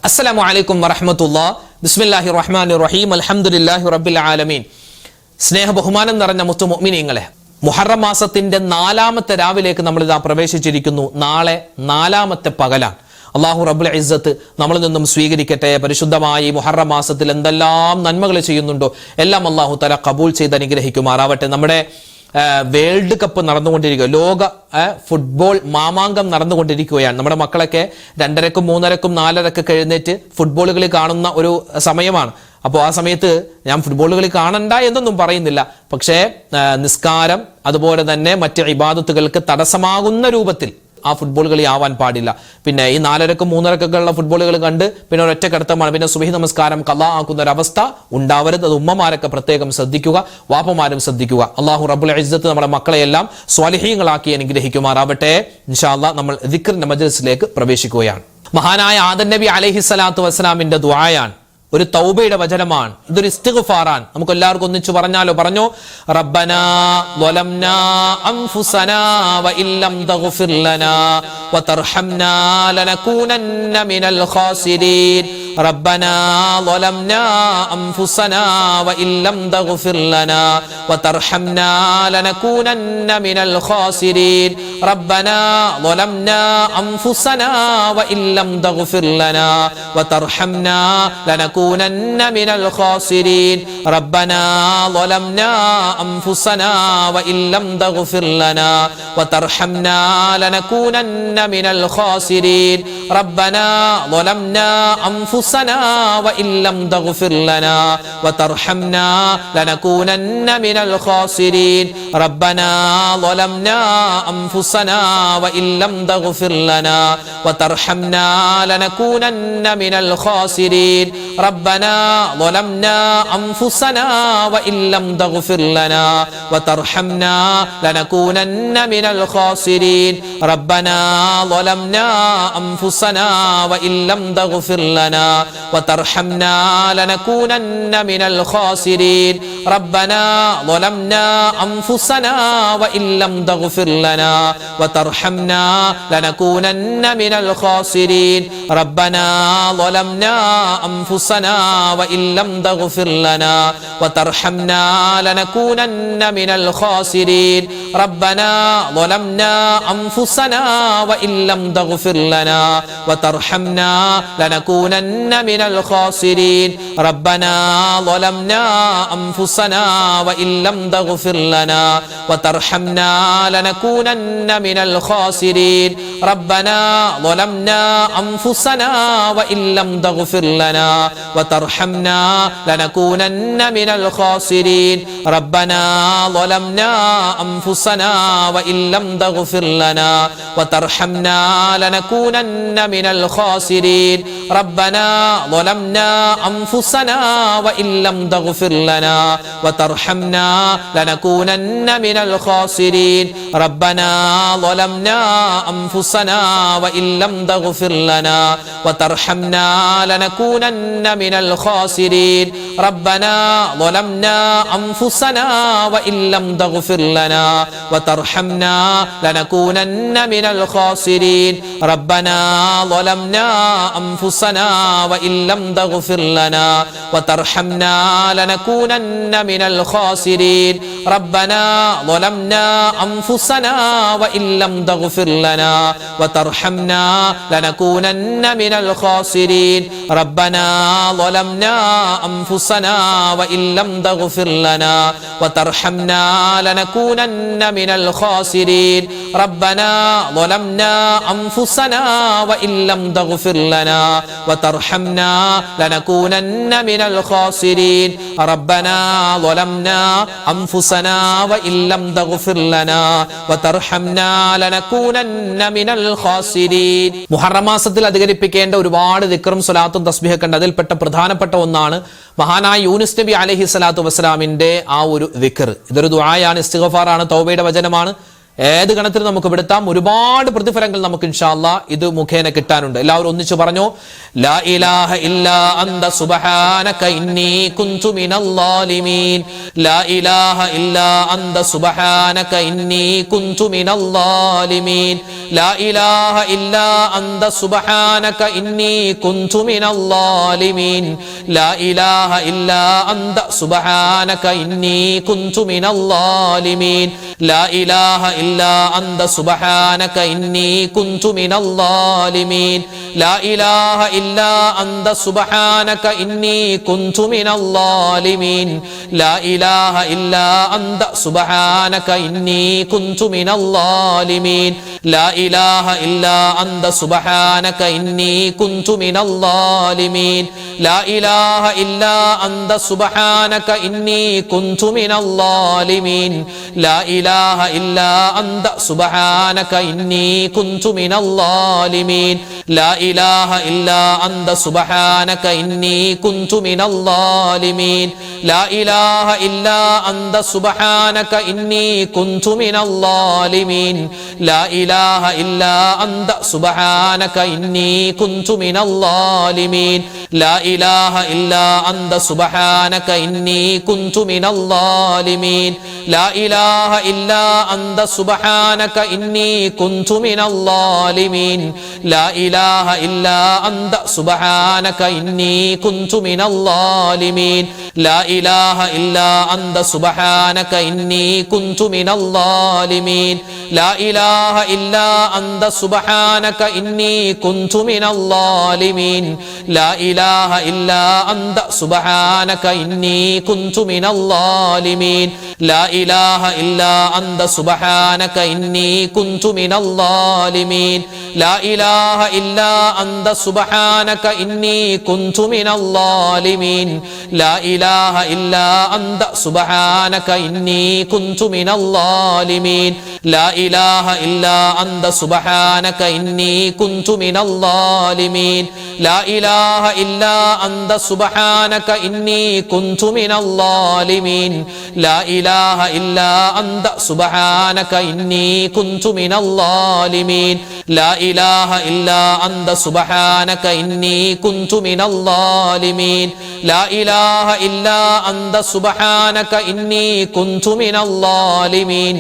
അസ്സലാമു അലൈക്കും വറഹ്മത്തുള്ളാഹി. ബിസ്മില്ലാഹിർ റഹ്മാനിർ റഹീം. അൽഹംദുലില്ലാഹി റബ്ബിൽ ആലമീൻ. സ്നേഹ ബഹുമാനം നിറഞ്ഞ മുത്തു മുഅ്മിനീങ്ങളെ, മുഹറം മാസത്തിന്റെ 4ാമത്തെ രാവിലേക്ക് നമ്മൾ ഇതാ പ്രവേശിച്ചിരിക്കുന്നു. നാളെ 4ാമത്തെ പകലാണ്. അല്ലാഹു റബ്ബുൽ ഇസ്സത്ത് നമ്മളിൽ നിന്നും സ്വീകരിക്കട്ടെ. പരിശുദ്ധമായി മുഹറം മാസത്തിൽ എന്തെല്ലാം നന്മകൾ ചെയ്യുന്നുണ്ടോ എല്ലാം അല്ലാഹു തആല കബൂൽ ചെയ്ത് അനുഗ്രഹിക്കുമാറാവട്ടെ. നമ്മുടെ വേൾഡ് കപ്പ് നടന്നുകൊണ്ടിരിക്കുക, ലോക ഫുട്ബോൾ മാമാങ്കം നടന്നുകൊണ്ടിരിക്കുകയാണ്. നമ്മുടെ മക്കളൊക്കെ 2:30, 3:30, 4:30 എഴുന്നേറ്റ് ഫുട്ബോൾ കളി കാണുന്ന ഒരു സമയമാണ്. അപ്പോൾ ആ സമയത്ത് ഞാൻ ഫുട്ബോൾ കളി കാണണ്ട എന്നൊന്നും പറയുന്നില്ല. പക്ഷേ നിസ്കാരം അതുപോലെ തന്നെ മറ്റ് ഇബാദത്തുകൾക്ക് തടസ്സമാകുന്ന രൂപത്തിൽ ആ ഫുട്ബോൾ കളി ആവാൻ പാടില്ല. പിന്നെ ഈ 4:30, 3:30 ഫുട്ബോളുകൾ കണ്ട് പിന്നെ ഒരൊറ്റ കിടത്തമാണ്, പിന്നെ സുബഹി നമസ്കാരം ഖളാ ആക്കുന്ന ഒരു അവസ്ഥ ഉണ്ടാവരുത്. അത് ഉമ്മമാരൊക്കെ പ്രത്യേകം ശ്രദ്ധിക്കുക, വാപ്പമാരും ശ്രദ്ധിക്കുക. അല്ലാഹു റബ്ബുൽ ഇസ്സത്ത് നമ്മുടെ മക്കളെയെല്ലാം സ്വാലിഹീങ്ങളാക്കി അനുഗ്രഹിക്കുമാറാവട്ടെ. ഇൻഷാ അല്ലാഹ് നമ്മൾ ദിക്റിന്റെ മജ്ലിസിലേക്ക് പ്രവേശിക്കുകയാണ്. മഹാനായ ആദം നബി അലൈഹിസ്സലാത്തു വസ്സലാമിന്റെ ദുആയാണ്, ഒരു തൗബയുടെ വചനമാണ്, ഇതൊരു ഇസ്തിഗ്ഫാറാണ്. നമുക്ക് എല്ലാവർക്കും ഒന്നിച്ചു പറഞ്ഞാലോ? പറഞ്ഞു, റബ്ബനാ വലംനാ അൻഫുസനാ വഇല്ലം തഗ്ഫിർ ലനാ വതർഹംനാ ലനകൂനന്ന മിനൽ ഖാസിരീൻ. റബ്ബനാ വലംനാ അൻഫുസനാ വഇല്ലം തഗ്ഫിർ ലനാ വതർഹംനാ ലനകൂനന്ന മിനൽ ഖാസിരീൻ. റബ്ബനാ വലംനാ അൻഫുസനാ വഇല്ലം തഗ്ഫിർ ലനാ വതർഹംനാ لنكونن من الخاسرين. ربنا ظلمنا أنفسنا وإن لم تغفر لنا وترحمنا لنكونن من الخاسرين. ربنا ظلمنا أنفسنا وإن لم تغفر لنا وترحمنا لنكونن من الخاسرين. ربنا ظلمنا أنفسنا وإن لم تغفر لنا وترحمنا لنكونن من الخاسرين. ربنا ظلمنا أنفسنا وإن لم تغفر لنا وترحمنا لنكونن من الخاسرين. ربنا ظلمنا أنفسنا وإن لم تغفر لنا وترحمنا لنكونن من الخاسرين. ربنا ظلمنا أنفسنا وإن لم تغفر لنا وترحمنا لنكونن من الخاسرين. ربنا ظلمنا أنفسنا وإن لم تغفر لنا وترحمنا لنكونن من الخاسرين. ربنا ظلمنا أنفسنا وإن لم تغفر لنا وترحمنا لنكونن من الخاسرين. ربنا ظلمنا أنفسنا وإن لم تغفر لنا وترحمنا لنكونن من الخاسرين. ربنا ظلمنا أنفسنا وإن لم تغفر لنا وترحمنا لنكونن من الخاسرين. ربنا ظلمنا أنفسنا وإن لم تغفر لنا وترحمنا لنكونن من الخاسرين. ربنا ظلمنا أنفسنا وإن لم تغفر لنا وترحمنا لنكونن من الخاسرين. ربنا ظلمنا أنفسنا وإن لم تغفر لنا وترحمنا لنكونن من الخاسرين. ربنا ظلمنا أنفسنا وإن لم تغفر لنا وترحمنا لنكونن من الخاسرين. ربنا ظلمنا أنفسنا وإن لم تغفر لنا وترحمنا لنكونن من الخاسرين. ربنا ظلمنا أنفسنا وإن لم تغفر لنا وترحمنا لنكونن من الخاسرين. ربنا ظلمنا أنفسنا وإن لم تغفر لنا وترحمنا لنكونن من الخاسرين. ربنا ظلمنا أنفسنا وإن لم تغفر لنا وترحمنا لنكونن من الخاسرين. ربنا ظلمنا أنفسنا وإن لم تغفر لنا وترحمنا لنكونن من الخاسرين. മുഹറം മാസത്തിൽ അധികരിപ്പിക്കേണ്ട ഒരുപാട് ദിക്റും സ്വലാത്തും തസ്ബീഹൊക്കെ ഉണ്ട്. അതിൽപ്പെട്ട പ്രധാനപ്പെട്ട ഒന്നാണ് മഹാനായ യൂനുസ് നബി അലൈഹി സ്വലാത്തു വസ്സലാമിന്റെ ആ ഒരു ദിക്ർ. ഇതൊരു ദുആയാണ്, ഇസ്തിഗ്ഫാറാണ്, തൗബയുടെ വചനമാണ്. ഏത് ഗണത്തിൽ നമുക്ക് പെടുത്താം. ഒരുപാട് പ്രതിഫലങ്ങൾ നമുക്ക് ഇൻഷാ അല്ലാഹ് ഇത് മുഖേന കിട്ടാനുണ്ട്. എല്ലാവരും ഒന്നിച്ചു പറഞ്ഞു, ലാ ഇലാഹ ഇല്ലാ അന്ത സുബ്ഹാനക ഇന്നി കുന്തു മിനൽ ളാലിമീൻ. ലാ ഇലാഹ ഇല്ലാ അന്ത സുബ്ഹാനക ഇന്നി കുന്തു മിനൽ ളാലിമീൻ. ലാ ഇലാഹ ഇല്ലാ അന്ത സുബ്ഹാനക ഇന്നി കുന്തു മിനൽ ളാലിമീൻ. ലാ ഇലാഹ ഇല്ലാ അന്ത സുബ്ഹാനക ഇന്നി കുന്തു മിനൽ ളാലിമീൻ. ലാ ഇലാഹ ഇല്ലാ അന്ത സുബ്ഹാനക ഇന്നി കുന്തു മിനൽ ളാലിമീൻ. ലാ ഇലാഹ ഇല്ലാ അന്ത സുബ്ഹാനക ഇന്നി കുന്തു മിനൽ ളാലിമീൻ. ലാ ഇലാഹ ഇല്ലാ അന്ത സുബ്ഹാനക ഇന്നി കുന്തു മിനൽ ളാലിമീൻ. ലാ ഇലാഹ ഇല്ലാ അന്ത സുബ്ഹാനക ഇന്നി കുന്തു മിനൽ ളാലിമീൻ. ലാ ഇലാഹ ഇല്ലാ അന്ത സുബ്ഹാനക ഇന്നി കുന്തു മിനൽ ളാലിമീൻ. ലാ ഇലാഹ ഇല്ലാ അന്ത സുബ്ഹാനക ഇന്നി കുന്തു മിനൽ ളാലിമീൻ. ലാ ഇലാഹ ഇല്ലാ അന്ത സുബ്ഹാനക ഇന്നി കുന്തു മിനൽ ളാലിമീൻ. ലാ ഇലാഹ ഇല്ലാ അന്ത സുബ്ഹാനക ഇന്നി കുന്തു മിനൽ ളാലിമീൻ. ലാ ഇലാഹ ഇല്ലാ അന്ത സുബ്ഹാനക ഇന്നി കുന്തു മിനൽ ളാലിമീൻ. ലാ ഇലാഹ ഇല്ലാ അന്ത സുബ്ഹാനക ഇന്നി കുന്തു മിനൽ ളാലിമീൻ. ലാ ഇലാഹ ഇല്ലാ അന്ത സുബ്ഹാനക ഇന്നി കുന്തു മിനൽ ളാലിമീൻ. ലാ ഇലാഹ ഇല്ലാ അന്ത സുബ്ഹാനക ഇന്നി കുന്തു മിനൽ ളാലിമീൻ. ലാ ഇലാഹ ഇല്ലാ അന്ത സുബ്ഹാനക ഇന്നി കുന്തു മിനൽ ളാലിമീൻ. ലാ ഇലാഹ ഇല്ലാ അന്ത സുബ്ഹാനക ഇന്നി കുന്തു മിനൽ ളാലിമീൻ. ലാ ഇലാഹ ഇല്ലാ അന്ത സുബ്ഹാനക ഇന്നി കുന്തു മിനൽ ളാലിമീൻ. ലാ ഇലാഹ ഇല്ലാ അന്ത സുബ്ഹാനക ഇന്നി കുന്തു മിനൽ ളാലിമീൻ. ലാ ഇലാഹ ഇല്ലാ അന്ത സുബ്ഹാനക ഇന്നി കുന്തു മിനൽ ളാലിമീൻ. ലാ ഇലാഹ ഇല്ലാ അന്ത സുബ്ഹാനക ഇന്നി കുന്തു മിനൽ ളാലിമീൻ. ലാ ഇലാഹ ഇല്ലാ അന്ത സുബ്ഹാനക ഇന്നി കുന്തു മിനൽ ളാലിമീൻ. ലാ ഇലാഹ ഇല്ലാ അന്ത സുബ്ഹാനക ഇന്നി കുന്തു മിനൽ ളാലിമീൻ. ലാ ഇലാഹ ഇല്ലാ അന്ത സുബ്ഹാനക ഇന്നി കുന്തു മിനൽ ളാലിമീൻ. ലാ ഇലാഹ ഇല്ലാ അന്ത സുബ്ഹാനക ഇന്നി കുന്തു മിനൽ ളാലിമീൻ. ലാ ഇലാഹ ഇല്ലാ അന്ത സുബ്ഹാനക ഇന്നി കുന്തു മിനൽ ളാലിമീൻ.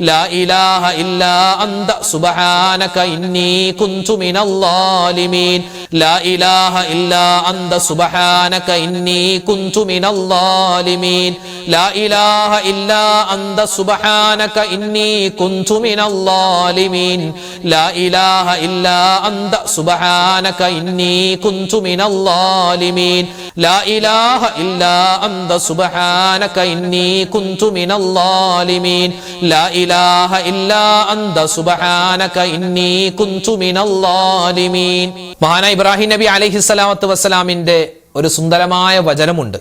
ലാ ഇലാഹ ഇല്ലാ അന്ത സുബ്ഹാനക ഇന്നി കുന്തു മിനൽ ളാലിമീൻ. ലാ ഇലാഹ ഇല്ലാ അന്ത സുബ്ഹാനക ഇന്നി കുന്തു മിനൽ ളാലിമീൻ. ലാ ഇലാഹ ഇല്ലാ അന്ത സുബ്ഹാനക ഇന്നി കുന്തു മിനൽ ളാലിമീൻ. ലാ ഇലാഹ ഇല്ലാ അന്ത സുബ്ഹാനക ഇന്നി കുന്തു മിനൽ ളാലിമീൻ. ലാ ഇലാഹ ഇല്ലാ അന്ത സുബ്ഹാനക ഇന്നി കുന്തു മിനൽ ളാലിമീൻ. ലാ ഇലാഹ ഇല്ലാ അന്ത സുബ്ഹാനക ഇന്നി കുന്തു മിനൽ ളാലിമീൻ. മഹാനായ ഇബ്രാഹിം നബി അലൈഹിസ്സലാത്തു വസ്സലാമിന്റെ ഒരു സുന്ദരമായ വചനമുണ്ട്.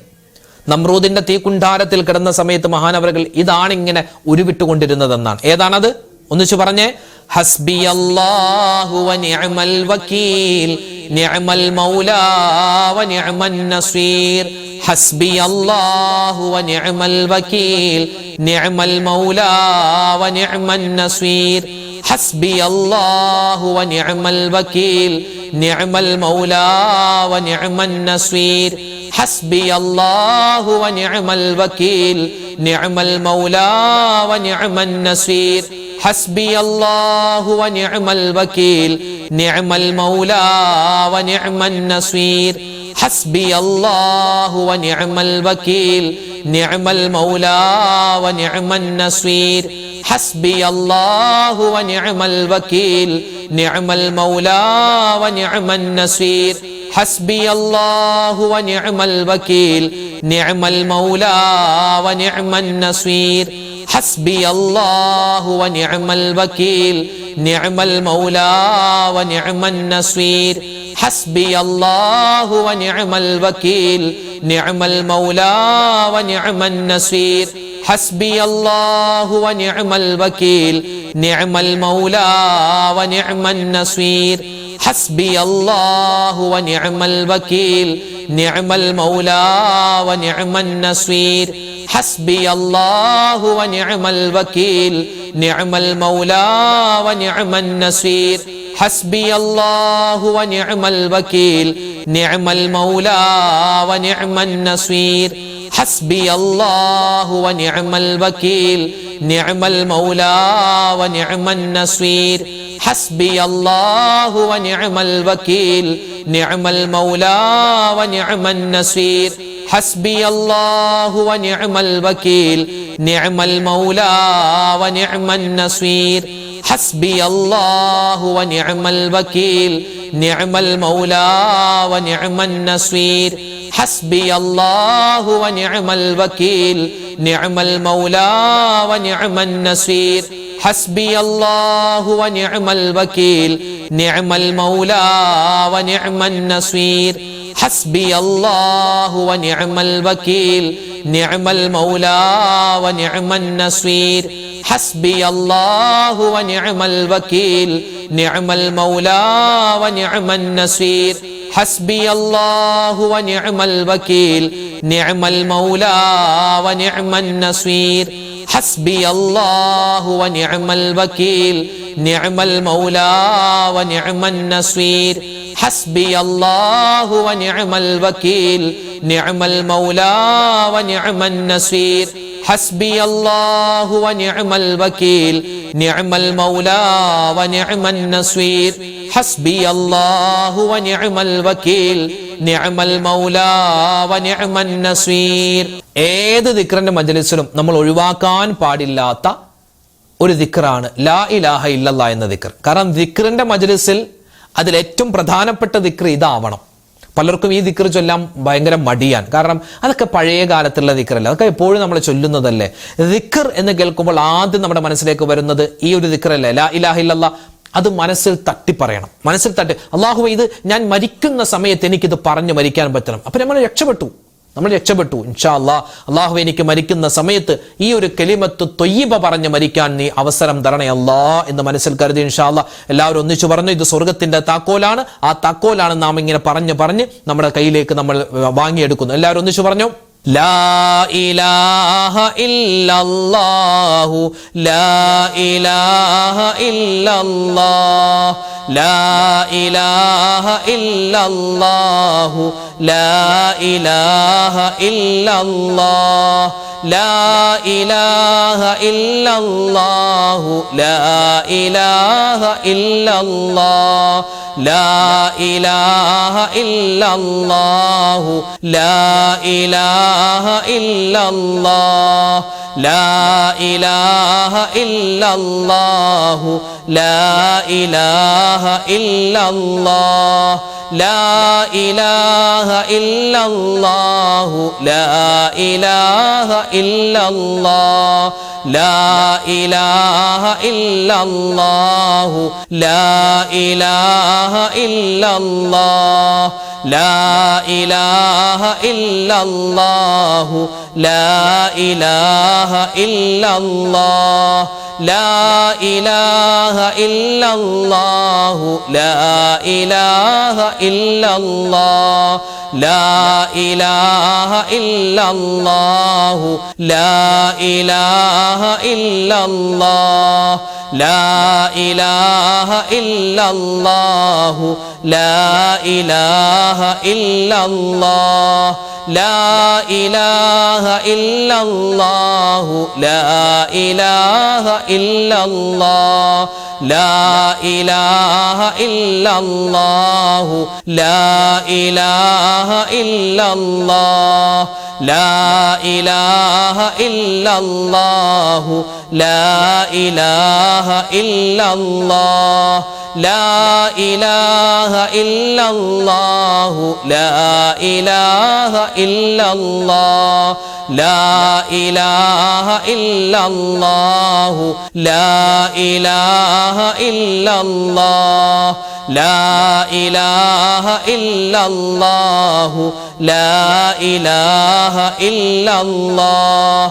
നമ്രൂദിന്റെ തീക്കുണ്ടാരത്തിൽ കിടന്ന സമയത്ത് മഹാനവറുകൾ ഇതാണ് ഇങ്ങനെ ഉരുവിട്ടുകൊണ്ടിരുന്നതെന്നാണ്. ഏതാണത്? ഒന്നിച്ചു പറഞ്ഞേ. ഹസ്ബിയല്ലാഹു വ നിഅമൽ വകീൽ നിഅമൽ മൗലാ വ നിഅമൻ നസീർ. ഹസ്ബിയല്ലാഹു വ നിഅമൽ വകീൽ നിഅമൽ മൗലാ വ നിഅമൻ നസീർ. ഹസ്ബിയല്ലാഹു വ നിഅമൽ വകീൽ നിഅമൽ മൗലാ വ നിഅമൻ നസീർ. ഹസ്ബിയല്ലാഹു വ നിഅമൽ വകീൽ നിഅമൽ മൗലാ വ നിഅമൻ നസീർ. ഹസ്ബിയല്ലാഹു വ നിഅമൽ വകീൽ നിഅമൽ മൗലാ വ നിഅമൻ നസീർ. ഹസ്ബിയല്ലാഹു വ നിഅമൽ വകീൽ നിഅമൽ മൗലാ വ നിഅമൻ നസീർ. ഹസ്ബിയല്ലാഹു വ നിഅമൽ വകീൽ നിഅമൽ മൗലാ വ നിഅമൻ നസീർ. ഹസ്ബിയല്ലാഹു വ നിഅമൽ വകീൽ നിഅമൽ മൗലാ വ നിഅമൻ നസീർ. ഹസ്ബിയല്ലാഹു വ നിഅമൽ വകീൽ നിഅമൽ മൗലാ വ നിഅമൻ നസീർ. ഹസ്ബിയല്ലാഹു വ നിഅമൽ വകീൽ നിഅമൽ മൗലാ വ നിഅമൻ നസീർ. ഹസ്ബിയല്ലാഹു വ നിഅമൽ വകീൽ നിഅമൽ മൗലാ വ നിഅമൻ നസീർ. ഹസ്ബിയല്ലാഹു വ നിഅമൽ വകീൽ നിഅമൽ മൗലാ വ നിഅമൻ നസീർ. ഹസ്ബിയല്ലാഹു വനിഅമൽ വകീൽ നിഅമൽ മൗലാ വനിഅമൻ നസീർ ഹസ്ബിയല്ലാഹു വനിഅമൽ വകീൽ നിഅമൽ മൗലാ വനിഅമൻ നസീർ ഹസ്ബിയല്ലാഹു വനിഅമൽ വകീൽ നിഅമൽ മൗലാ വനിഅമൻ നസീർ ഹസ്ബിയല്ലാഹു വനിഅമൽ വകീൽ നിഅമൽ മൗലാ വനിഅമൻ നസീർ ഹസ്ബിയല്ലാഹു വനിഅമൽ വകീൽ നിഅമൽ മൗലാ വനിഅമൻ നസീർ ഹസ്ബിയല്ലാഹു വനിഅമൽ വകീൽ നിഅമൽ മൗലാ വനിഅമൻ നസീർ ഹസ്ബിയല്ലാഹു വനിഅമൽ വകീൽ നിഅമൽ മൗലാ വനിഅമൻ നസീർ ഹസ്ബിയല്ലാഹു വനിഅമൽ വകീൽ നിഅമൽ മൗലാ വനിഅമൻ നസീർ ഹസ്ബിയല്ലാഹു വനിഅമൽ വകീൽ നിഅമൽ മൗലാ വനിഅമൻ നസീർ ഹസ്ബിയല്ലാഹു വനിഅമൽ വകീൽ നിഅമൽ മൗലാ വനിഅമൻ നസീർ ഹസ്ബിയല്ലാഹു വനിഅമൽ വകീൽ നിഅമൽ മൗലാ വനിഅമൻ നസീർ ഹസ്ബിയല്ലാഹു വനിഅമൽ വകീൽ നിഅമൽ മൗലാ വനിഅമൻ നസീർ ഹസ്ബിയല്ലാഹു വനിഅമൽ വകീൽ നിഅമൽ മൗലാ വനിഅമൻ നസീർ ഹസ്ബിയല്ലാഹു വനിഅമൽ വകീൽ നിഅമൽ മൗലാ വനിഅമൻ നസീർ ഹസ്ബിയല്ലാഹു വനിഅമൽ വകീൽ നിഅമൽ മൗലാ വനിഅമൻ നസീർ. ഏത് ദിക്റിന്റെ മജ്ലിസിലും നമ്മൾ ഒഴിവാക്കാൻ പാടില്ലാത്ത ഒരു ദിക്റാണ് ലാ ഇലാഹ ഇല്ലല്ലാഹ് എന്ന ദിക്ർ. കാരണം ദിക്റിന്റെ മജ്ലിസിൽ അതിൽ ഏറ്റവും പ്രധാനപ്പെട്ട ദിക്ർ ഇതാവണം. പലർക്കും ഈ ദിക്ർ ചൊല്ലാൻ ഭയങ്കര മടിയാണ്. കാരണം അതൊക്കെ പഴയ കാലത്തുള്ള ദിക്റല്ല, അതൊക്കെ എപ്പോഴും നമ്മൾ ചൊല്ലുന്നതല്ലേ. ദിക്ർ എന്ന് കേൾക്കുമ്പോൾ ആദ്യം നമ്മുടെ മനസ്സിലേക്ക് വരുന്നത് ഈ ഒരു ദിക്റല്ലേ, ലാ ഇലാഹ ഇല്ലല്ലാഹ്. അത് മനസ്സിൽ തട്ടി പറയണം. മനസ്സിൽ തട്ടി, അല്ലാഹു ഇത് ഞാൻ മരിക്കുന്ന സമയത്ത് എനിക്കിത് പറഞ്ഞു മരിക്കാൻ പറ്റണം. അപ്പൊ നമ്മൾ രക്ഷപ്പെട്ടു ഇൻഷാ അല്ലാഹ്. അല്ലാഹു എനിക്ക് മരിക്കുന്ന സമയത്ത് ഈ ഒരു കലിമത്ത് ത്വയ്യിബ പറഞ്ഞ് മരിക്കാൻ നീ അവസരം തരണേ അല്ലാ എന്ന് മനസ്സിൽ കരുതി ഇൻഷാ അല്ലാഹ് എല്ലാവരും ഒന്നിച്ചു പറഞ്ഞു. ഇത് സ്വർഗത്തിന്റെ താക്കോലാണ്. ആ താക്കോലാണ് നാം ഇങ്ങനെ പറഞ്ഞ് നമ്മുടെ കയ്യിലേക്ക് നമ്മൾ വാങ്ങിയെടുക്കുന്നു. എല്ലാവരും ഒന്നിച്ചു പറഞ്ഞു, ലാ ഇലാഹ ഇല്ലല്ലാഹു ലാ ഇലാഹ ഇല്ലല്ലാഹ് ലാ ഇലാഹ ഇല്ലല്ലാഹു ലാ ഇലാഹ ഇല്ലല്ലാഹ് ലാ ഇലാഹ ഇല്ലല്ലാഹു ലാ ഇലാഹ ഇല്ലല്ലാഹ് ലാ ഇലാഹ ഇല്ലല്ലാഹു ലാ ഇലാഹ ഇല്ലല്ലാഹ് ലാ ഇലാഹ ഇല്ലല്ലാഹു ലാ ഇലാഹ ഇല്ലല്ലാഹ് ലാ ഇലാഹ ഇല്ലല്ലാഹു ലാ ഇലാഹ ഇല്ലല്ലാഹ് ലാ ഇലാഹ ഇല്ലല്ലാഹു ലാ ഇലാഹ ഇല്ലല്ലാഹ് ലാ ഇലാഹ ഇല്ലല്ലാഹു ലാ ഇലാഹ ഇല്ലല്ലാഹ് ലാ ഇലാഹ ഇല്ലല്ലാഹു ലാ ഇലാഹ ഇല്ലല്ലാഹ് ലാ ഇലാഹ ഇല്ലല്ലാഹു ലാ ഇലാഹ ഇല്ലല്ലാഹ് ലാ ഇലാഹ ഇല്ലല്ലാഹു ലാ ഇലാഹ ഇല്ലല്ലാഹ് ലാ ഇലാഹ ഇല്ലല്ലാഹു ലാ ഇലാഹ ഇല്ലല്ലാഹ് ലാ ഇലാഹ ഇല്ലല്ലാഹു ലാ ഇലാഹ ഇല്ലല്ലാഹ് ലാ ഇലാഹ ഇല്ലല്ലാഹു ലാ ഇലാഹ ഇല്ലല്ലാഹ് ലാ ഇലാഹ ഇല്ലല്ലാഹു ലാ ഇലാഹ ഇല്ലല്ലാഹ് ലാ ഇലാഹ ഇല്ലല്ലാഹു ലാ ഇലാഹ ഇല്ലല്ലാഹ് ലാ ഇലാഹ ഇല്ലല്ലാഹു ലാ ഇലാഹ ഇല്ലല്ലാഹ്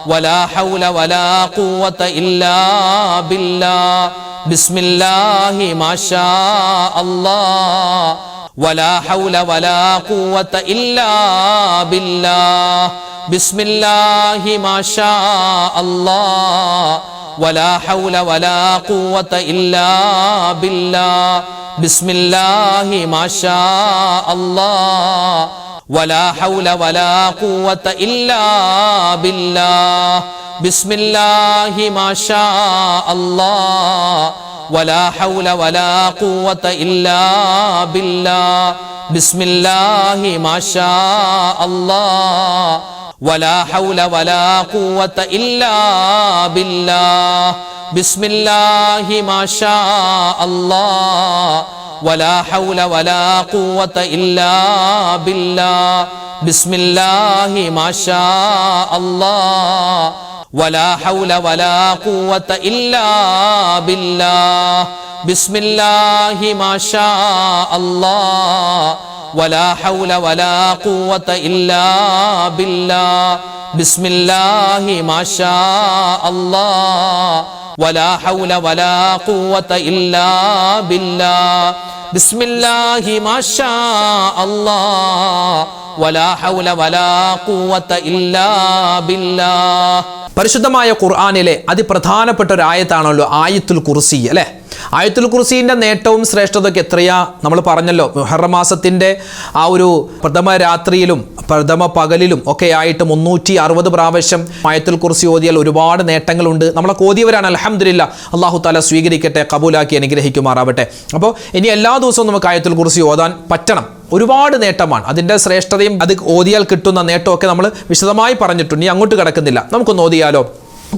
ولا حول ولا قوة إلا بالله بسم الله ما شاء الله ولا حول ولا قوة إلا بالله بسم الله ما شاء الله ولا حول ولا قوة إلا بالله بسم الله ما شاء الله ولا حول ولا قوة إلا بالله بسم الله ما شاء الله ولا حول ولا قوة إلا بالله بسم الله ما شاء الله ولا حول ولا قوة إلا بالله بسم الله ما شاء الله ولا حول ولا قوة إلا بالله بسم الله ما شاء الله ولا حول ولا قوة إلا بالله بسم الله ما شاء الله ولا حول ولا قوة إلا بالله بسم الله ما شاء الله ولا حول ولا قوة إلا بالله بسم الله ما شاء الله ولا حول ولا قوة إلا بالله. പരിശുദ്ധമായ ഖുർആനിലെ അതിപ്രധാനപ്പെട്ട ഒരു ആയത്താണല്ലോ ആയത്തുൽ കുർസി അല്ലേ. ആയത്തുൽ കുർസിന്റെ നേട്ടവും ശ്രേഷ്ഠതയൊക്കെ എത്രയാ നമ്മൾ പറഞ്ഞല്ലോ. മുഹറം മാസത്തിന്റെ ആ ഒരു പ്രഥമ രാത്രിയിലും പ്രഥമ പകലിലും ഒക്കെ ആയിട്ട് 360 പ്രാവശ്യം ആയത്തുൽ കുർസി ഓതിയാൽ ഒരുപാട് നേട്ടങ്ങളുണ്ട്. നമ്മളെ ഓതിയവരാണ്, അൽഹംദുലില്ലാ. അല്ലാഹു തആല സ്വീകരിക്കട്ടെ, കബൂലാക്കി അനുഗ്രഹിക്കുമാറാവട്ടെ. അപ്പോൾ ഇനി എല്ലാ ദിവസവും നമുക്ക് ആയത്തുൽ കുർസി ഓതാൻ പറ്റണം. ഒരുപാട് നേട്ടമാണ് അതിൻ്റെ ശ്രേഷ്ഠതയും അത് ഓതിയാൽ കിട്ടുന്ന നേട്ടമൊക്കെ നമ്മൾ വിശദമായി പറഞ്ഞിട്ടുണ്ട്. ഇനി അങ്ങോട്ട് കിടക്കുന്നില്ല, നമുക്കൊന്ന് ഓതിയാലോ.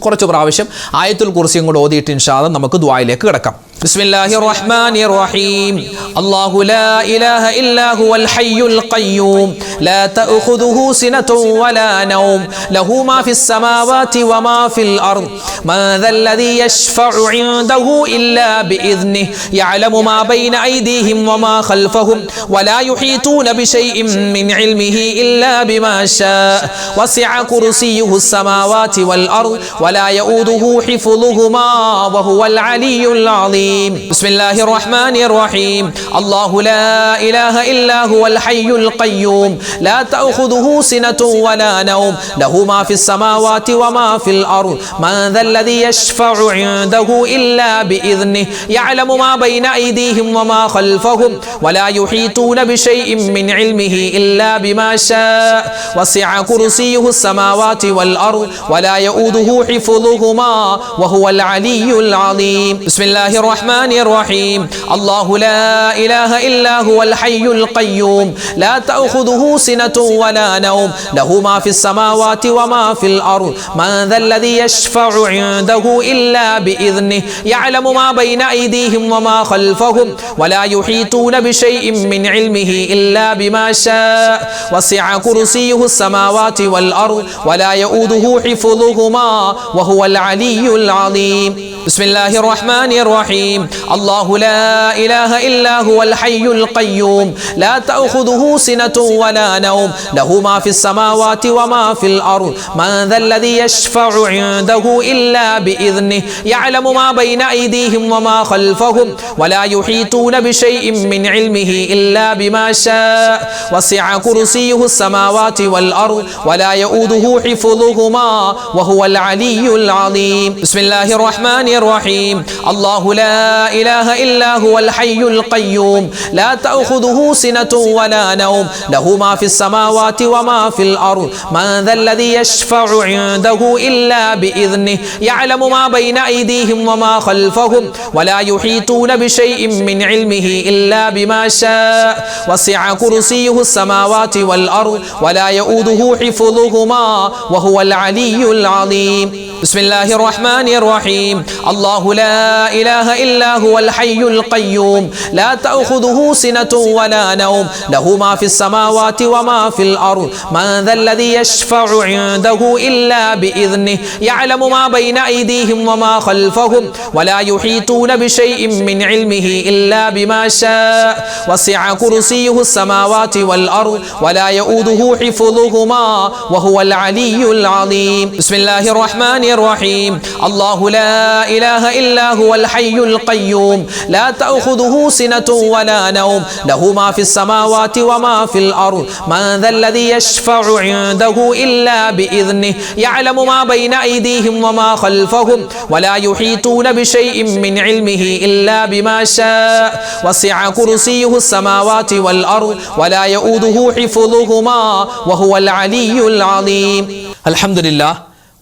കുറച്ച് പ്രാവശ്യം ആയത്തുൽ കുർസിയും കൂടെ ഓതിയിട്ട് ഇൻഷാ അല്ലാഹ് നമുക്ക് ദുആയിലേക്ക് കിടക്കാം. ബിസ്മില്ലാഹിർ റഹ്മാനിർ റഹീം. അല്ലാഹു ലാ ഇലാഹ ഇല്ലാ ഹുവൽ ഹയ്യുൽ ഖയ്യൂം ലാ തഅഖുദുഹു സിനതുൻ വലാ നൗം ലഹു മാ ഫിസ് സമാവാതി വമാ ഫിൽ അർദ് മാ ദല്ലദീ യശ്ഫഉ ഇൻദഹു ഇല്ലാ ബിഇദ്നിഹി യഅലമു മാ ബൈന അയ്ദീഹിം വമാ ഖൽഫഹും വലാ യുഹീതൂന ബിശൈഇൻ മിൻ ഇൽമിഹി ഇല്ലാ ബിമാ ശാഅ വസിഅ കുർസിയ്യുഹുസ് സമാവാതി വൽ അർദ് വലാ യഊദുഹു ഹിഫ്ളുഹുമാ വഹുവൽ അലിയ്യുൽ അളീം. بسم الله الرحمن الرحيم. الله لا إله إلا هو الحي القيوم لا تأخذه سنة ولا نوم له ما في السماوات وما في الأرض من ذا الذي يشفع عنده إلا بإذنه يعلم ما بين أيديهم وما خلفهم ولا يحيطون بشيء من علمه إلا بما شاء وسع كرسيه السماوات والأرض ولا يؤوده حفظهما وهو العلي العظيم. بسم الله الرحمن الرحيم. الله لا إله إلا هو الحي القيوم لا تأخذه سنة ولا نوم له ما في السماوات وما في الأرض من ذا الذي يشفع عنده إلا بإذنه يعلم ما بين أيديهم وما خلفهم ولا يحيطون بشيء من علمه إلا بما شاء وسع كرسيه السماوات والأرض ولا يؤوده حفظهما وهو العلي العظيم. بسم الله الرحمن الرحيم. الله لا إله إلا هو الحي القيوم لا تأخذه سنة ولا نوم له ما في السماوات وما في الأرض من ذا الذي يشفع عنده إلا بإذنه يعلم ما بين أيديهم وما خلفهم ولا يحيطون بشيء من علمه إلا بما شاء وسع كرسيه السماوات والأرض ولا يؤوده حفظهما وهو العلي العظيم. بسم الله الرحمن الرحيم. الله لا إله إلا هو الحي القيوم لا تأخذه سنة ولا نوم له ما في السماوات وما في الأرض من ذا الذي يشفع عنده إلا بإذنه يعلم ما بين أيديهم وما خلفهم ولا يحيطون بشيء من علمه إلا بما شاء وسع كرسيه السماوات والأرض ولا يؤوده حفظهما وهو العلي العظيم. ബിസ്മില്ലാഹിർ റഹ്മാനിർ റഹീം അല്ലാഹു ലാ ഇലാഹ ഇല്ലാ ഹുവൽ ഹയ്യുൽ ഖയ്യൂം ലാ തഅഖുദുഹു സിനത്തുൻ വലാ നൗം ലഹു മാ ഫിസ് സമാവാതി വമാ ഫിൽ അർദ് മൻ ദല്ലദീ യശ്ഫഉ ഇൻദഹു ഇല്ലാ ബിഇذنിഹി യഅലമു മാ ബൈന അയ്ദീഹിം വമാ ഖൽഫഹും വലാ യുഹീതൂന ബിശൈഇൻ മിൻ ഇൽമിഹി ഇല്ലാ ബിമാ ശാഅ വസിഅ കുർസിയ്യുഹു السماوات والأرض ولا يؤوده حفظهما وهو العلي العظيم بسم الله الرحمن الرحيم الله لا إله إلا هو الحي القيوم لا تأخذه سنة ولا نوم له ما في السماوات وما في الأرض من ذا الذي يشفع عنده إلا بإذنه يعلم ما بين أيديهم وما خلفهم ولا يحيطون بشيء من علمه إلا بما شاء وسع كرسيه السماوات والأرض ولا يؤوده حفظهما وهو العلي العظيم الحمد لله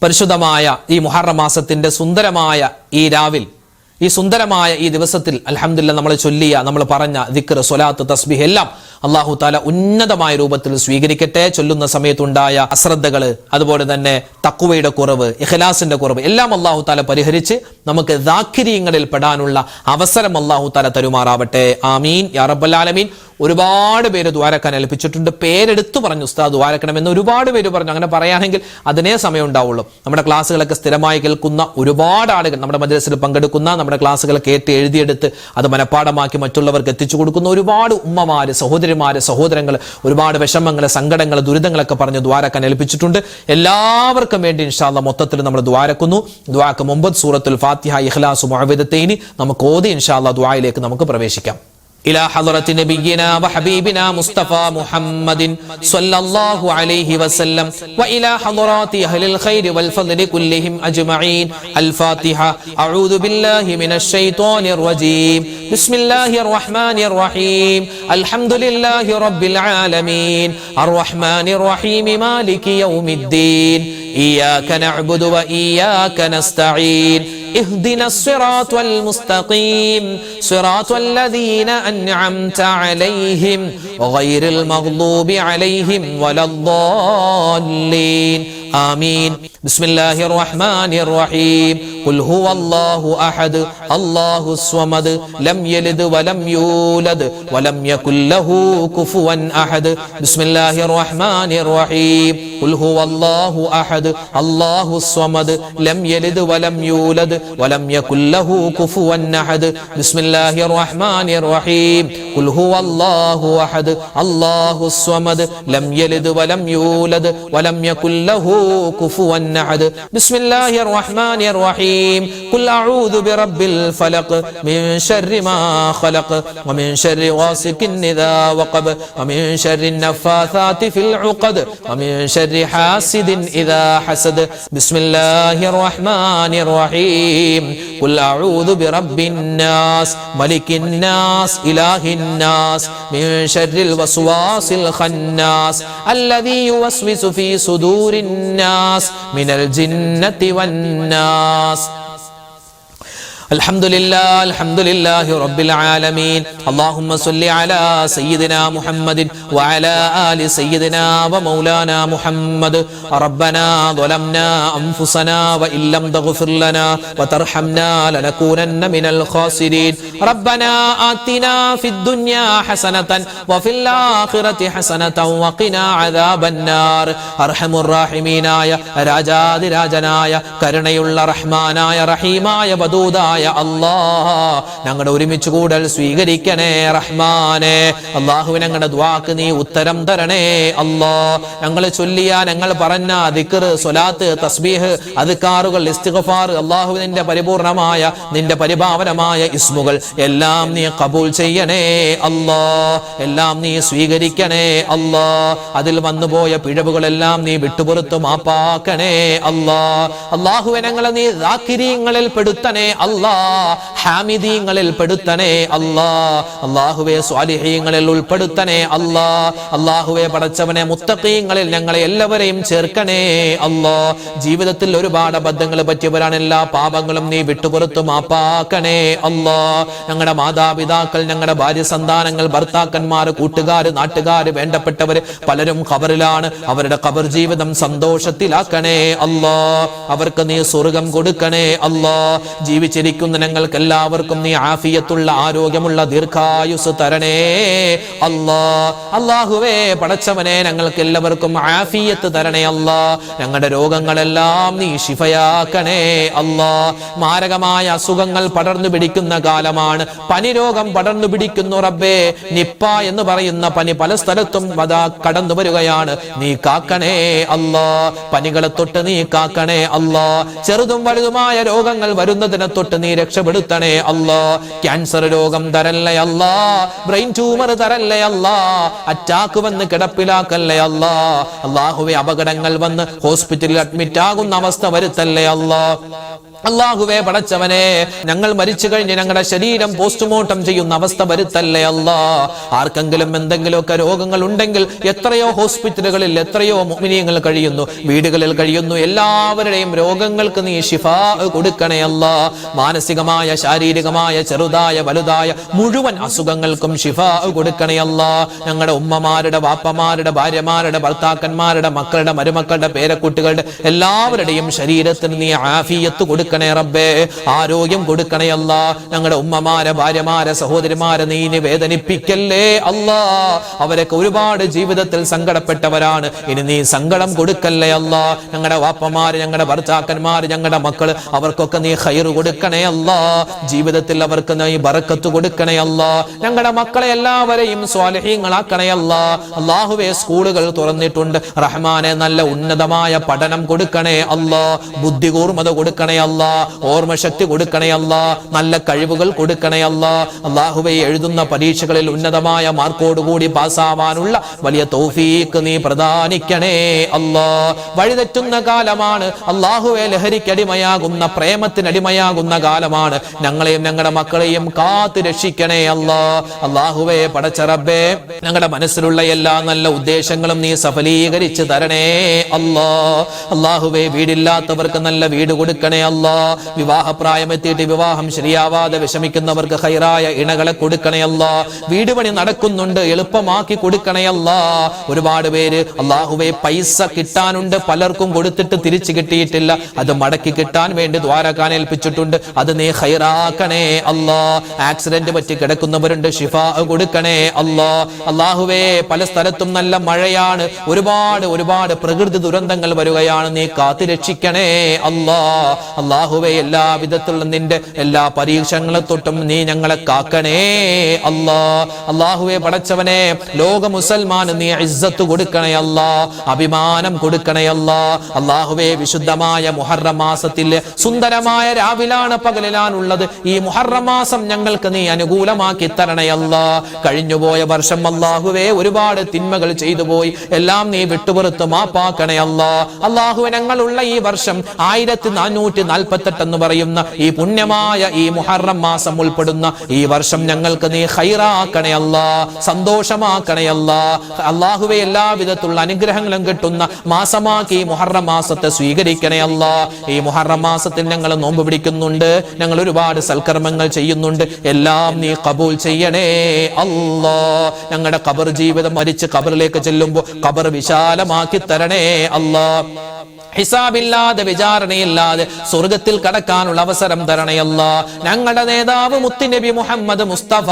പരിശുദ്ധമായ ഈ മുഹറം മാസത്തിന്റെ സുന്ദരമായ ഈ രാവിൽ ഈ സുന്ദരമായ ഈ ദിവസത്തിൽ അൽഹംദുലില്ലാഹ് നമ്മൾ ചൊല്ലിയ നമ്മൾ പറഞ്ഞ ദിക്ർ സ്വലാത്ത് തസ്ബീഹ് എല്ലാം അല്ലാഹു തആല ഉന്നതമായ രൂപത്തിൽ സ്വീകരിക്കട്ടെ. ചൊല്ലുന്ന സമയത്തുണ്ടായ അശ്രദ്ധകൾ, അതുപോലെ തന്നെ തഖ്വയുടെ കുറവ്, ഇഖ്ലാസിന്റെ കുറവ് എല്ലാം അല്ലാഹു തആല പരിഹരിച്ച് നമുക്ക് ദാക്കിരീങ്ങളിൽ പെടാനുള്ള അവസരം അല്ലാഹു തആല തരുമാറാവട്ടെ. ആമീൻ യാ റബ്ബൽ ആലമീൻ. ഒരുപാട് പേര് ദ്വാരക്കാൻ ഏൽപ്പിച്ചിട്ടുണ്ട്. പേരെടുത്തു പറഞ്ഞു ഉസ്താദ് ദ്വാരക്കണമെന്ന് ഒരുപാട് പേര് പറഞ്ഞു. അങ്ങനെ പറയുകയാണെങ്കിൽ അതിനേ സമയം ഉണ്ടാവുള്ളൂ. നമ്മുടെ ക്ലാസ്സുകളൊക്കെ സ്ഥിരമായി കേൾക്കുന്ന ഒരുപാട് ആളുകൾ, നമ്മുടെ മദ്രസയിൽ പങ്കെടുക്കുന്ന, നമ്മുടെ ക്ലാസ്സുകൾ കേട്ട് എഴുതിയെടുത്ത് അത് മനഃപ്പാടമാക്കി മറ്റുള്ളവർക്ക് എത്തിച്ചു കൊടുക്കുന്ന ഒരുപാട് ഉമ്മമാര്, സഹോദരിമാര്, സഹോദരങ്ങൾ ഒരുപാട് വിഷമങ്ങൾ, സങ്കടങ്ങൾ, ദുരിതങ്ങളൊക്കെ പറഞ്ഞ് ദ്വാരക്കാൻ ഏൽപ്പിച്ചിട്ടുണ്ട്. എല്ലാവർക്കും വേണ്ടി ഇൻഷാ അല്ലാഹ് മൊത്തത്തിൽ നമ്മൾ ദ്വാരക്കുന്നു. ദ്വാക്ക് മുമ്പ് സൂറത്തുൽ ഫാത്തിഹ, ഇഖ്ലാസ്, മുഅവ്വിദത്തൈനി നമുക്ക് ഓതി ഇൻഷാ അല്ലാഹ് ദ്വായിലേക്ക് നമുക്ക് പ്രവേശിക്കാം. إلى حضرة نبينا وحبيبنا مصطفى محمد صلى الله عليه وسلم وإلى حضرات أهل الخير والفضل كلهم أجمعين. الفاتحة. أعوذ بالله من الشيطان الرجيم. بسم الله الرحمن الرحيم. الحمد لله رب العالمين الرحمن الرحيم مالك يوم الدين إياك نعبد وإياك نستعين اهدنا الصراط المستقيم صراط الذين أنعمت عليهم غير المغضوب عليهم ولا الضالين آمين. بسم الله الرحمن الرحيم. قل هو الله أحد الله الصمد لم يلد ولم يولد ولم يكن له كفوا أحد. بسم الله الرحمن الرحيم. قل هو الله أحد الله الصمد لم يلد ولم يولد ولم يكن له كفوا أحد. بسم الله الرحمن الرحيم. قل هو الله أحد الله الصمد لم يلد ولم يولد ولم يكن له كفوا أحد. بسم الله الرحمن الرحيم. قل أعوذ برب الفلق من شر ما خلق ومن شر غاسق إذا وقب ومن شر النفاثات في العقد ومن شر حاسد إذا حسد. بسم الله الرحمن الرحيم. قل أعوذ برب الناس ملك الناس إله الناس من شر الوسواس الخناس الذي يوسوس في صدور الناس من الجنة والناس. الحمد لله رب العالمين. اللهم صل على سيدنا محمد وعلى آل سيدنا ومولانا محمد. ربنا ظلمنا أنفسنا وإن لم تغفر لنا وترحمنا لنكونن من الخاسرين. ربنا آتنا في الدنيا حسنة وفي الآخرة حسنة وقنا عذاب النار. أرحم الراحمين يا راجاد രാജനായ കരുണയുള്ള റഹ്മാനായ റഹീമായ വദൂദായ അല്ലാഹ്, ഞങ്ങളുടെ ഒരുമിച്ച് കൂടൽ സ്വീകരിക്കണേ റഹ്മാനെ. അല്ലാഹു ഞങ്ങളുടെ ദുആക്ക് നീ ഉത്തരം തരണേ അല്ലാഹ്. ഞങ്ങൾ ചൊല്ലിയ, ഞങ്ങൾ പറഞ്ഞ ദിക്ർ, സ്വലാത്ത്, തസ്ബീഹ്, അദ്കാറുകൾ, ഇസ്തിഗ്ഫാർ, അല്ലാഹു നിന്റെ പരിപൂർണമായ, നിന്റെ പരിഭാവനമായ ഇസ്മുകൾ എല്ലാം നീ ഖബൂൽ ചെയ്യണേ അല്ലാഹ്. എല്ലാം നീ സ്വീകരിക്കണേ അല്ലാഹ്. അതിൽ വന്നുപോയ പിഴവുകളെല്ലാം നീ വിട്ടുപുറത്തു മാപ്പാക്കണേ അല്ലാഹ്. അല്ലാഹുവേ ഞങ്ങളെ നീ ദാക്കിരീങ്ങളിൽ പെടുത്തണേ അല്ലാഹ്. അല്ലാ, ഹാമിദീങ്ങളിൽ പെടുത്തണേ അല്ലാ, അല്ലാഹുവേ സ്വാലിഹീങ്ങളിൽ ഉൾപ്പെടുത്തണേ അല്ലാ, അല്ലാഹുവേ പടച്ചവനെ മുത്തഖീങ്ങളിൽ ഞങ്ങളെ എല്ലാവരെയും ചേർക്കണേ അല്ലാ. ജീവിതത്തിൽ ഒരുപാട് അബദ്ധങ്ങൾ പറ്റിയവരാണ്, എല്ലാ പാപങ്ങളും നീ വിട്ടുപുറത്തു മാപ്പാക്കണേ അല്ലാ. ഞങ്ങളുടെ മാതാപിതാക്കൾ, ഞങ്ങളുടെ ഭാര്യ സന്താനങ്ങൾ, ഭർത്താക്കന്മാർ, കൂട്ടുകാർ, നാട്ടുകാർ, വേണ്ടപ്പെട്ടവര് പലരും ഖബറിലാണ്. അവരുടെ ഖബർ ജീവിതം സന്തോഷത്തിലാക്കണേ അല്ലാ. അവർക്ക് നീ സ്വർഗം കൊടുക്കണേ അല്ലാ. ജീവിച്ചിരിക്കുന്ന ഞങ്ങൾക്ക് എല്ലാവർക്കും നീ ആഫിയത്തുള്ള ആരോഗ്യമുള്ള ദീർഘായുസ് തരണേ അല്ലാ. അല്ലാഹുവേ പടച്ചവനെ ഞങ്ങൾക്ക് എല്ലാവർക്കും ആഫിയത്ത് തരണേ അല്ലാ. ഞങ്ങളുടെ രോഗങ്ങളെല്ലാം നീ ശിഫയാക്കണേ അല്ലാ. മാരകമായ അസുഖങ്ങൾ പടർന്നു പിടിക്കുന്ന കാലമാണ്. പനി രോഗം പടർന്നു പിടിക്കുന്നു റബ്ബേ. നിപ്പ എന്ന് പറയുന്ന പനി പല സ്ഥലത്തും കടന്നു വരികയാണ്. നീ കാക്കണേ അല്ലാ. പനികളെ തൊട്ട് നീ കാക്കണേ അല്ലാ. ചെറുതും വലുതുമായ രോഗങ്ങൾ വരുന്നതിനെ തൊട്ട് നീ രക്ഷപ്പെടുത്തണേ അല്ലാ. ക്യാൻസർ രോഗം തരല്ലേ അല്ലാ, ബ്രെയിൻ ട്യൂമർ തരല്ലേ അല്ലാ, അറ്റാക്ക് വന്ന് കിടപ്പിലാക്കല്ലേ അല്ലാ. അല്ലാഹുവേ അപകടങ്ങൾ വന്ന് ഹോസ്പിറ്റലിൽ അഡ്മിറ്റ് ആകുന്ന അവസ്ഥ വരുത്തല്ലേ അല്ലാ. അല്ലാഹുവേ പടച്ചവനെ, ഞങ്ങൾ മരിച്ചു കഴിഞ്ഞ് ഞങ്ങളുടെ ശരീരം പോസ്റ്റ്മോർട്ടം ചെയ്യുന്ന അവസ്ഥ വരുത്തല്ലേ അല്ലാ. ആർക്കെങ്കിലും എന്തെങ്കിലുമൊക്കെ രോഗങ്ങൾ ഉണ്ടെങ്കിൽ എത്രയോ ഹോസ്പിറ്റലുകളിൽ എത്രയോ മുഅ്മിനീങ്ങൾ കഴിയുന്നു, വീടുകളിൽ കഴിയുന്നു. എല്ലാവരുടെയും രോഗങ്ങൾക്ക് നീ ശിഫാ കൊടുക്കണേ അല്ലാ. മാനസികമായ, ശാരീരികമായ, ചെറുതായ വലുതായ മുഴുവൻ അസുഖങ്ങൾക്കും ശിഫാ കൊടുക്കണേ അല്ലാ. ഞങ്ങളുടെ ഉമ്മമാരുടെ, വാപ്പമാരുടെ, ഭാര്യമാരുടെ, ഭർത്താക്കന്മാരുടെ, മക്കളുടെ, മരുമക്കളുടെ, പേരക്കുട്ടികളുടെ എല്ലാവരുടെയും ശരീരത്തിന് നീ ആഫിയത്ത് കൊടുക്കണേ റബ്ബേ. ആരോഗ്യം കൊടുക്കണേ അല്ലാ. ഞങ്ങളുടെ ഉമ്മമാരെ, ഭാര്യമാരെ, സഹോദരിമാരെ നീ വേദനിപ്പിക്കല്ലേ അല്ലാ. അവരൊക്കെ ഒരുപാട് ജീവിതത്തിൽ സങ്കടപ്പെട്ടവരാണ്. ഇനി നീ സങ്കടം കൊടുക്കല്ലേ അല്ലാ. ഞങ്ങളുടെ വാപ്പമാര്, ഞങ്ങളുടെ ഭർത്താക്കന്മാര്, ഞങ്ങളുടെ മക്കള്, അവർക്കൊക്കെ നീ ഖൈർ കൊടുക്കണേ അല്ലാ. ജീവിതത്തിൽ അവർക്ക് നീ ബറക്കത്ത് കൊടുക്കണേ അല്ലാ. ഞങ്ങളുടെ മക്കളെ എല്ലാവരെയും സ്വാലിഹീങ്ങളാക്കണേ അല്ലാ. അല്ലാഹുവേ സ്കൂളുകൾ തുറന്നിട്ടുണ്ട് റഹ്മാനെ, നല്ല ഉന്നതമായ പഠനം കൊടുക്കണേ അല്ലാ. ബുദ്ധി കൂർമ്മത കൊടുക്കണേ അല്ലാ. ഓർമ്മശക്തി കൊടുക്കണേ അല്ലാ. നല്ല കഴിവുകൾ കൊടുക്കണേ അല്ലാ. അല്ലാഹുവേ എഴുതുന്ന പരീക്ഷകളിൽ ഉന്നതമായ മാർക്കോടുകൂടി പാസ്സാവാനുള്ള വലിയ തൗഫീഖ് നീ പ്രദാനിക്കണേ അല്ലാ. വഴിതെറ്റുന്ന കാലമാണ് അല്ലാഹുവേ. ലഹരിക്കടിമയാകുന്ന, പ്രേമത്തിനടിമയാകുന്ന കാലമാണ്. ഞങ്ങളെയും ഞങ്ങളുടെ മക്കളെയും കാത്തു രക്ഷിക്കണേ അല്ലാ. അല്ലാഹുവേ പടച്ച റബ്ബേ, ഞങ്ങളുടെ മനസ്സിലുള്ള എല്ലാ നല്ല ഉദ്ദേശങ്ങളും നീ സഫലീകരിച്ച് തരണേ അല്ലാ. അല്ലാഹുവേ വീടില്ലാത്തവർക്ക് നല്ല വീട് കൊടുക്കണേ അല്ലാ. വിവാഹപ്രായമെത്തിയിട്ട് വിവാഹം ശരിയാവാതെ വിഷമിക്കുന്നവർക്ക് ഖൈറായ ഇണകളെ കൊടുക്കണേ അല്ലാ. വീട് പണി നടക്കുന്നുണ്ട്, എളുപ്പമാക്കി കൊടുക്കണേ അല്ലാ. ഒരുപാട് പേര് അല്ലാഹുവേ പൈസ കിട്ടാനുണ്ട്, പലർക്കും കൊടുത്തിട്ട് തിരിച്ചു കിട്ടിയിട്ടില്ല. അത് മടക്കി കിട്ടാൻ വേണ്ടി ദ്വാരക്കാൻ ഏൽപ്പിച്ചിട്ടുണ്ട്. അത് നീ ഖൈറാക്കണേ അല്ലാ. ആക്സിഡന്റ് പറ്റി കിടക്കുന്നവരുണ്ട്, ശിഫാ കൊടുക്കണേ അല്ലാ. അല്ലാഹുവേ പല സ്ഥലത്തും നല്ല മഴയാണ്, ഒരുപാട് പ്രകൃതി ദുരന്തങ്ങൾ വരികയാണ്. നീ കാത്തു രക്ഷിക്കണേ അല്ലാ. അല്ലാഹുവേ എല്ലാ വിധത്തിലുള്ള നിന്റെ എല്ലാ പരീക്ഷണങ്ങളെ തൊട്ടും നീ ഞങ്ങളെ കാക്കണേ അല്ലാ. അല്ലാഹുവേ പടച്ചവനെ, ലോക മുസൽമാന് നീ ഇസ്സത്ത് കൊടുക്കണേ അല്ലാ, അഭിമാനം കൊടുക്കണേ അല്ലാ. അല്ലാഹുവേ വിശുദ്ധമായ മുഹറം മാസത്തിലെ സുന്ദരമായ രാവിലാണ് പകലിലാണുള്ളത്. ഈ മുഹറം മാസം ഞങ്ങൾക്ക് നീ അനുകൂലമാക്കി തരണേ അല്ലാ. കഴിഞ്ഞുപോയ വർഷം അല്ലാഹുവേ ഒരുപാട് തിന്മകൾ ചെയ്തു പോയി, എല്ലാം നീ വിട്ടുപുറത്ത് മാപ്പാക്കണേ അല്ലാ. അല്ലാഹുവേ ഞങ്ങളുള്ള ഈ വർഷം 1448 എന്ന് പറയുന്ന ഈ പുണ്യമായ ഈ മുഹറം മാസം ഉൾപ്പെടുന്ന ഈ വർഷം ഞങ്ങൾക്ക് നീ ഖൈറാക്കണേ അല്ലാ, സന്തോഷമാക്കണേ അല്ലാ. അല്ലാഹുവേ എല്ലാ വിധത്തിലുള്ള അനുഗ്രഹങ്ങളും കിട്ടുന്ന മാസമാക്കി ഈ മുഹറം മാസത്തെ സ്വീകരിക്കണേ അല്ലാ. ഈ മുഹറം മാസത്തിൽ ഞങ്ങൾ നോമ്പ് പിടിക്കുന്നുണ്ട്, ഞങ്ങൾ ഒരുപാട് സൽക്കർമ്മങ്ങൾ ചെയ്യുന്നുണ്ട്, എല്ലാം നീ ഖബൂൽ ചെയ്യണേ അല്ലാ. ഞങ്ങളുടെ ഖബർ ജീവിതം മരിച്ച് ഖബറിലേക്ക് ചെല്ലുമ്പോൾ ഖബർ വിശാലമാക്കി തരണേ അല്ലാ. ഹിസാബില്ലാതെ, വിചാരണയില്ലാതെ സ്വർഗത്തിൽ കടക്കാനുള്ള അവസരം തരണേ അല്ലാ. ഞങ്ങളുടെ നേതാവ് മുത്തുനബി മുഹമ്മദ് മുസ്തഫ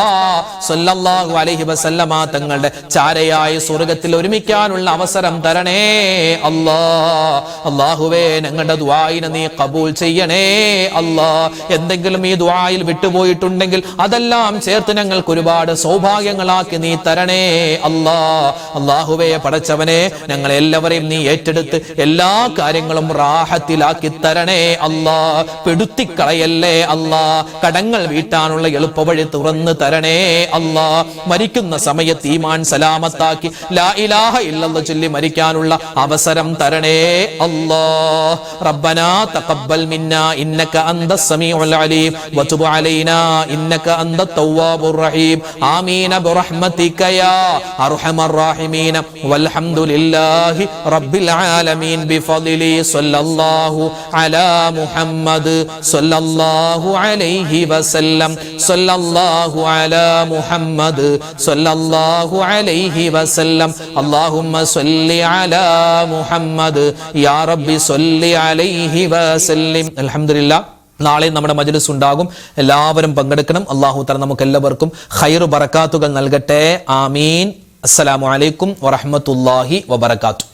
സല്ലല്ലാഹു അലൈഹി വസല്ലമ തങ്ങളുടെ ചാരയായി സ്വർഗത്തിൽ ഒരുമിക്കാനുള്ള അവസരം തരണേ അല്ലാ. അല്ലാഹുവേ ഞങ്ങളുടെ ദുആഇനെ നീ ഖബൂൽ ചെയ്യണേ അല്ലാ. എന്തെങ്കിലും ഈ ദുആയിൽ വിട്ടുപോയിട്ടുണ്ടെങ്കിൽ അതെല്ലാം ചേർത്ത് ഞങ്ങൾക്ക് ഒരുപാട് സൗഭാഗ്യങ്ങളാക്കി നീ തരണേ അല്ലാ. അല്ലാഹുവേ പടച്ചവനെ, ഞങ്ങളെല്ലാവരെയും നീ ഏറ്റെടുത്ത് എല്ലാ കാര്യങ്ങളും റാഹത്തിലാക്കി തരണേ അല്ലാ. പെടുത്തിക്കളയല്ലേ അല്ലാ. കടങ്ങൾ വീട്ടാനുള്ള എളുപ്പവഴി തുറന്നു തരണേ അല്ലാ. മരിക്കുന്ന സമയത്ത് ഈമാൻ സലാമത്താക്കി ലാ ഇലാഹ ഇല്ലല്ലാഹ് ചൊല്ലി മരിക്കാനുള്ള അവസരം തരണേ അല്ലാ. റബ്ബനാ തഖബ്ബൽ മിന്നാ ഇന്നക അന്തസ് സമീഉൽ അലീം വതുബ് അലൈനാ ഇന്നക അന്തത് തവ്വാബുർ റഹീം. ആമീൻ ബിറഹ്മതിക യാ അർഹമർ റഹീമീൻ. വൽഹംദുലില്ലാഹി റബ്ബിൽ ആലമീൻ ബിഫദ്ലി സ്വല്ലല്ലാഹു അലാ മുഹമ്മദ് സ്വല്ലല്ലാഹു അലൈഹി വസല്ലം. സ്വല്ലല്ലാഹു അലാ മുഹമ്മദ് സ്വല്ലല്ലാഹു അലൈഹി വസല്ലം. അല്ലാഹുമ്മ സ്വല്ലി അലാ മുഹമ്മദ് യാ റബ്ബി സ്വല്ലി അലൈഹി വസല്ലം. അൽഹംദുലില്ലാഹ്. നാളെ നമ്മുടെ മജ്‌ലിസ് ഉണ്ടാകും. എല്ലാവരും പങ്കെടുക്കണം. അല്ലാഹു തആല നമുക്ക് എല്ലാവർക്കും ഖൈർ ബറകാത്തുകൾ നൽകട്ടെ. ആമീൻ. അസ്സലാമു അലൈക്കും വറഹ്മത്തുള്ളാഹി വബറകാതുഹു.